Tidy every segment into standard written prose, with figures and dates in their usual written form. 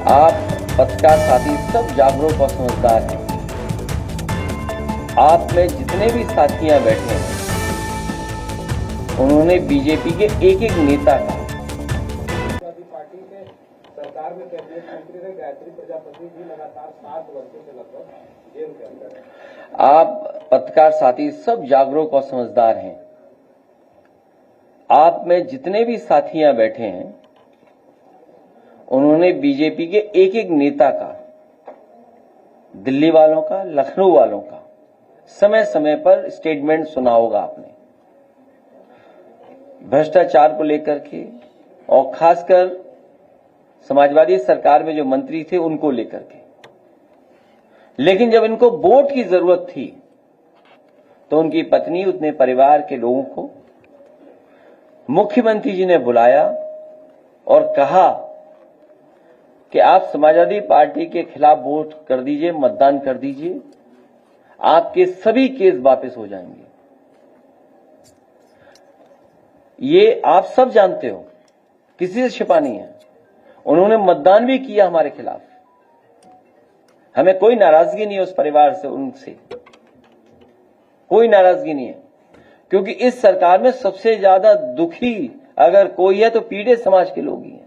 आप पत्रकार साथी सब जागरूक और समझदार हैं। आप में जितने भी साथियां बैठे हैं, उन्होंने बीजेपी के एक एक नेता का पार्टी के सरकार में कैबिनेट मंत्री रहे गायत्री प्रजापति जी लगातार 7 वर्षों से लगभग जेल के अंदर है। आप पत्रकार साथी सब जागरूक और समझदार हैं। आप में जितने भी साथियां बैठे हैं, उन्होंने बीजेपी के एक एक नेता का, दिल्ली वालों का, लखनऊ वालों का समय समय पर स्टेटमेंट सुना होगा आपने, भ्रष्टाचार को लेकर के और खासकर समाजवादी सरकार में जो मंत्री थे उनको लेकर के। लेकिन जब इनको वोट की जरूरत थी तो उनकी पत्नी, उतने परिवार के लोगों को मुख्यमंत्री जी ने बुलाया और कहा कि आप समाजवादी पार्टी के खिलाफ वोट कर दीजिए, मतदान कर दीजिए, आपके सभी केस वापस हो जाएंगे। ये आप सब जानते हो, किसी से छिपा नहीं है। उन्होंने मतदान भी किया हमारे खिलाफ। हमें कोई नाराजगी नहीं है उस परिवार से, उनसे कोई नाराजगी नहीं है, क्योंकि इस सरकार में सबसे ज्यादा दुखी अगर कोई है तो पीड़ित समाज के लोग ही हैं।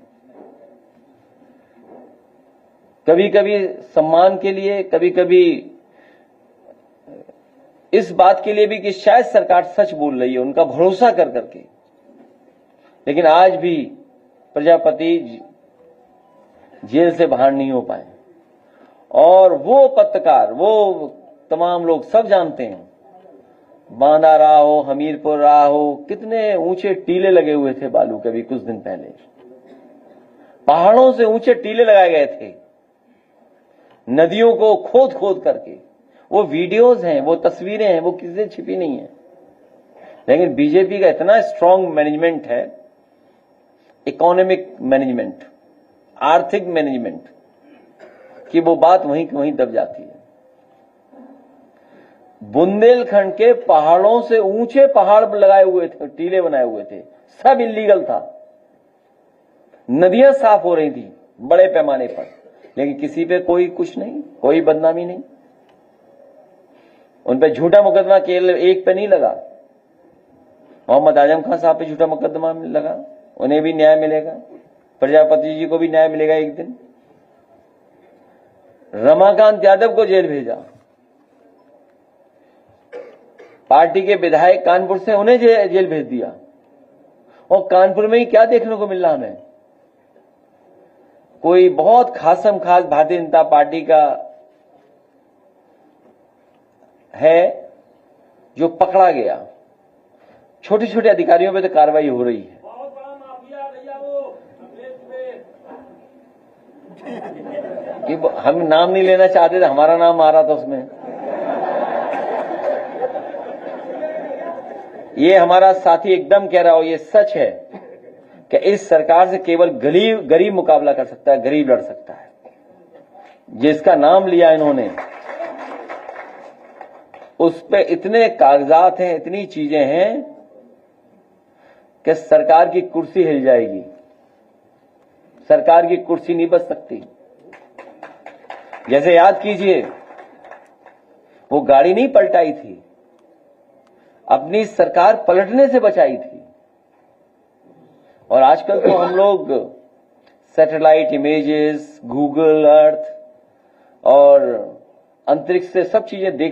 कभी कभी सम्मान के लिए, कभी कभी इस बात के लिए भी कि शायद सरकार सच बोल रही है, उनका भरोसा कर करके। लेकिन आज भी प्रजापति जेल से बाहर नहीं हो पाए। और वो पत्रकार, वो तमाम लोग सब जानते हैं, बांदा रहा हो, हमीरपुर रहा हो, कितने ऊंचे टीले लगे हुए थे बालू के। भी कुछ दिन पहले पहाड़ों से ऊंचे टीले लगाए गए थे, नदियों को खोद खोद करके। वो वीडियोज हैं, वो तस्वीरें हैं, वो किसी से छिपी नहीं है। लेकिन बीजेपी का इतना स्ट्रांग मैनेजमेंट है, इकोनॉमिक मैनेजमेंट, आर्थिक मैनेजमेंट, कि वो बात वहीं की वहीं दब जाती है। बुंदेलखंड के पहाड़ों से ऊंचे पहाड़ लगाए हुए थे, टीले बनाए हुए थे, सब इलीगल था। नदियां साफ हो रही थी बड़े पैमाने पर, लेकिन किसी पे कोई कुछ नहीं, कोई बदनामी नहीं। उन पे झूठा मुकदमा केवल एक पे नहीं लगा, मोहम्मद आजम खान साहब पे झूठा मुकदमा लगा, उन्हें भी न्याय मिलेगा। प्रजापति जी को भी न्याय मिलेगा एक दिन। रमाकांत यादव को जेल भेजा, पार्टी के विधायक कानपुर से, उन्हें जेल भेज दिया। और कानपुर में ही क्या देखने को मिल रहा हमें, कोई बहुत खासम खास भारतीय जनता पार्टी का है जो पकड़ा गया। छोटे छोटे अधिकारियों पे तो कार्रवाई हो रही है। बहुत बड़ा माफिया भैया वो कि हम नाम नहीं लेना चाहते थे, हमारा नाम आ रहा था उसमें। ये हमारा साथी एकदम कह रहा हो, ये सच है कि इस सरकार से केवल गरीब मुकाबला कर सकता है, गरीब लड़ सकता है। जिसका नाम लिया इन्होंने, उस पे इतने कागजात हैं, इतनी चीजें हैं कि सरकार की कुर्सी हिल जाएगी। सरकार की कुर्सी नहीं बच सकती। जैसे याद कीजिए, वो गाड़ी नहीं पलटाई थी, अपनी सरकार पलटने से बचाई थी। और आजकल तो हम लोग सैटेलाइट इमेजेस, गूगल अर्थ और अंतरिक्ष से सब चीजें देख